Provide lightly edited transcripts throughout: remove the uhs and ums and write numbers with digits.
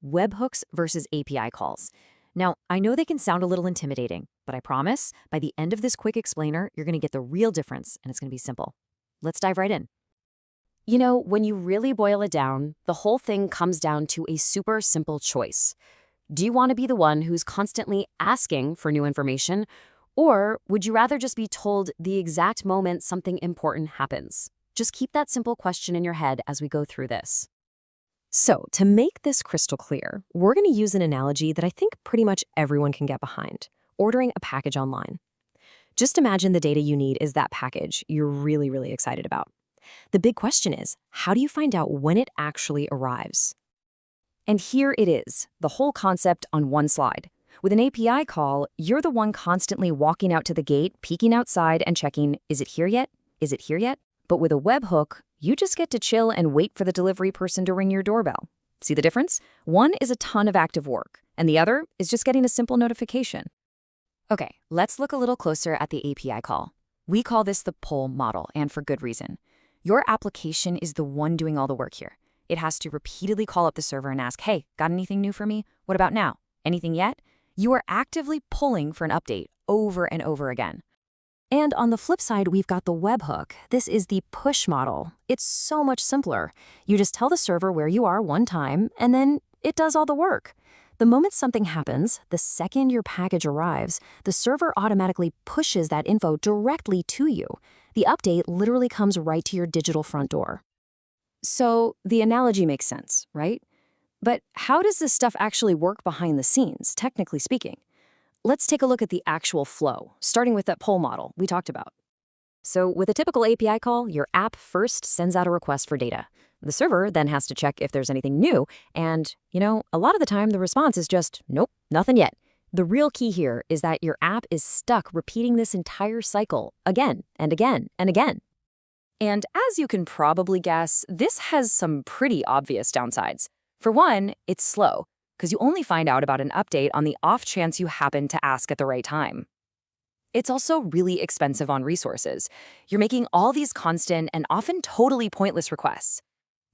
Webhooks versus API calls. Now, I know they can sound a little intimidating, but I promise by the end of this quick explainer, you're going to get the real difference, and it's going to be simple. Let's dive right in. You know, when you really boil it down, the whole thing comes down to a super simple choice. Do you want to be the one who's constantly asking for new information, or would you rather just be told the exact moment something important happens? Just keep that simple question in your head as we go through this. So, to make this crystal clear, we're going to use an analogy that I think pretty much everyone can get behind: ordering a package online. Just imagine the data you need is that package you're really excited about. The big question is, how do you find out when it actually arrives? And here it is, the whole concept on one slide. With an API call, you're the one constantly walking out to the gate, peeking outside and checking, is it here yet? Is it here yet? But with a webhook, you just get to chill and wait for the delivery person to ring your doorbell. See the difference? One is a ton of active work, and the other is just getting a simple notification. Okay, let's look a little closer at the API call. We call this the pull model, and for good reason. Your application is the one doing all the work here. It has to repeatedly call up the server and ask, hey, got anything new for me? What about now? Anything yet? You are actively pulling for an update over and over again. And on the flip side, we've got the webhook. This is the push model. It's so much simpler. You just tell the server where you are one time, and then it does all the work. The moment something happens, the second your package arrives, the server automatically pushes that info directly to you. The update literally comes right to your digital front door. So the analogy makes sense, right? But how does this stuff actually work behind the scenes, technically speaking? Let's take a look at the actual flow, starting with that pull model we talked about. So with a typical API call, your app first sends out a request for data. The server then has to check if there's anything new, and, a lot of the time the response is just, nope, nothing yet. The real key here is that your app is stuck repeating this entire cycle again and again and again. And as you can probably guess, this has some pretty obvious downsides. For one, it's slow, because you only find out about an update on the off chance you happen to ask at the right time. It's also really expensive on resources. You're making all these constant and often totally pointless requests.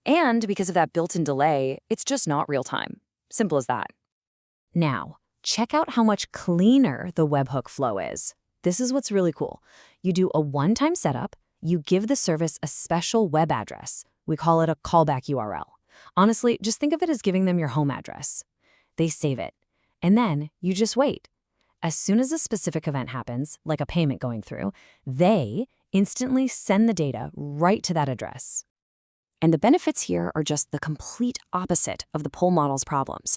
And because of that built-in delay, it's just not real time. Simple as that. Now, check out how much cleaner the webhook flow is. This is what's really cool. You do a one-time setup, you give the service a special web address. We call it a callback URL. Honestly, just think of it as giving them your home address. They save it, and then you just wait. As soon as a specific event happens, like a payment going through, they instantly send the data right to that address. And the benefits here are just the complete opposite of the pull model's problems.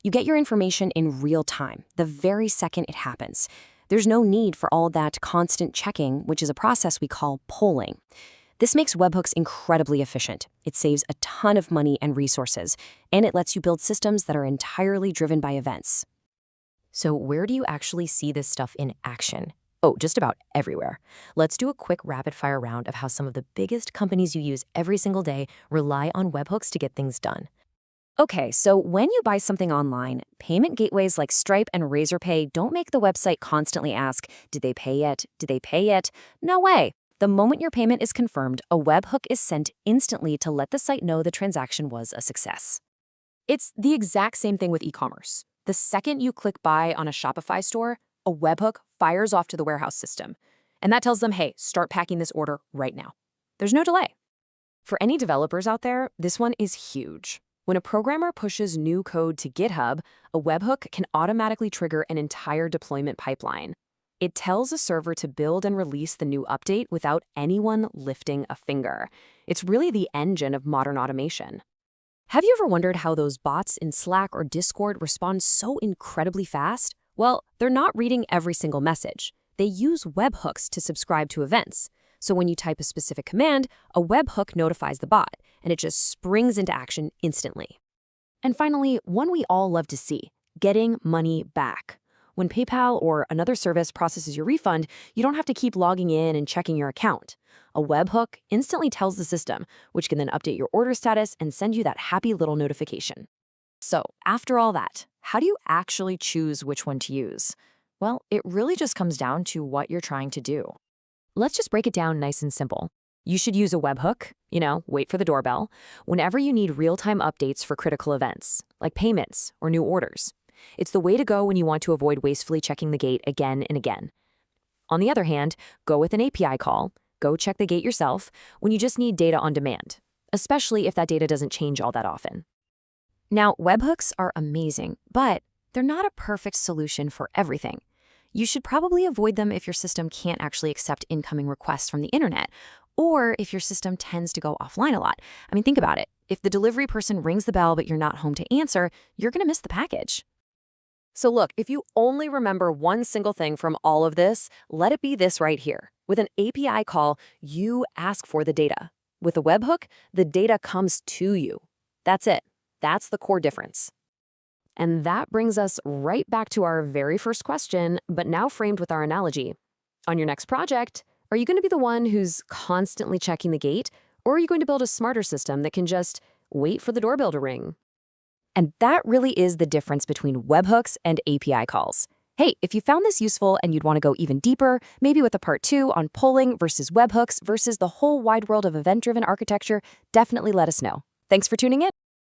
You get your information in real time, the very second it happens. There's no need for all that constant checking, which is a process we call polling. This makes webhooks incredibly efficient. It saves a ton of money and resources, and it lets you build systems that are entirely driven by events. So where do you actually see this stuff in action? Oh, just about everywhere. Let's do a quick rapid-fire round of how some of the biggest companies you use every single day rely on webhooks to get things done. Okay, so when you buy something online, payment gateways like Stripe and Razorpay don't make the website constantly ask, did they pay yet? Did they pay yet? No way. The moment your payment is confirmed, a webhook is sent instantly to let the site know the transaction was a success. It's the exact same thing with e-commerce. The second you click buy on a Shopify store, a webhook fires off to the warehouse system. And that tells them, hey, start packing this order right now. There's no delay. For any developers out there, this one is huge. When a programmer pushes new code to GitHub, a webhook can automatically trigger an entire deployment pipeline. It tells a server to build and release the new update without anyone lifting a finger. It's really the engine of modern automation. Have you ever wondered how those bots in Slack or Discord respond so incredibly fast? Well, they're not reading every single message. They use webhooks to subscribe to events. So when you type a specific command, a webhook notifies the bot, and it just springs into action instantly. And finally, one we all love to see, getting money back. When PayPal or another service processes your refund, you don't have to keep logging in and checking your account. A webhook instantly tells the system, which can then update your order status and send you that happy little notification. So, after all that, how do you actually choose which one to use? Well, it really just comes down to what you're trying to do. Let's just break it down nice and simple. You should use a webhook wait for the doorbell, whenever you need real-time updates for critical events, like payments or new orders. It's the way to go when you want to avoid wastefully checking the gate again and again. On the other hand, go with an API call. Go check the gate yourself when you just need data on demand, especially if that data doesn't change all that often. Now, webhooks are amazing, but they're not a perfect solution for everything. You should probably avoid them if your system can't actually accept incoming requests from the internet, or if your system tends to go offline a lot. I mean, think about it. If the delivery person rings the bell but you're not home to answer, you're going to miss the package. So look, if you only remember one single thing from all of this, let it be this right here. With an API call, you ask for the data. With a webhook, the data comes to you. That's it. That's the core difference. And that brings us right back to our very first question, but now framed with our analogy. On your next project, are you going to be the one who's constantly checking the gate, or are you going to build a smarter system that can just wait for the doorbell to ring? And that really is the difference between webhooks and API calls. Hey, if you found this useful and you'd want to go even deeper, maybe with a part 2 on polling versus webhooks versus the whole wide world of event-driven architecture, definitely let us know. Thanks for tuning in.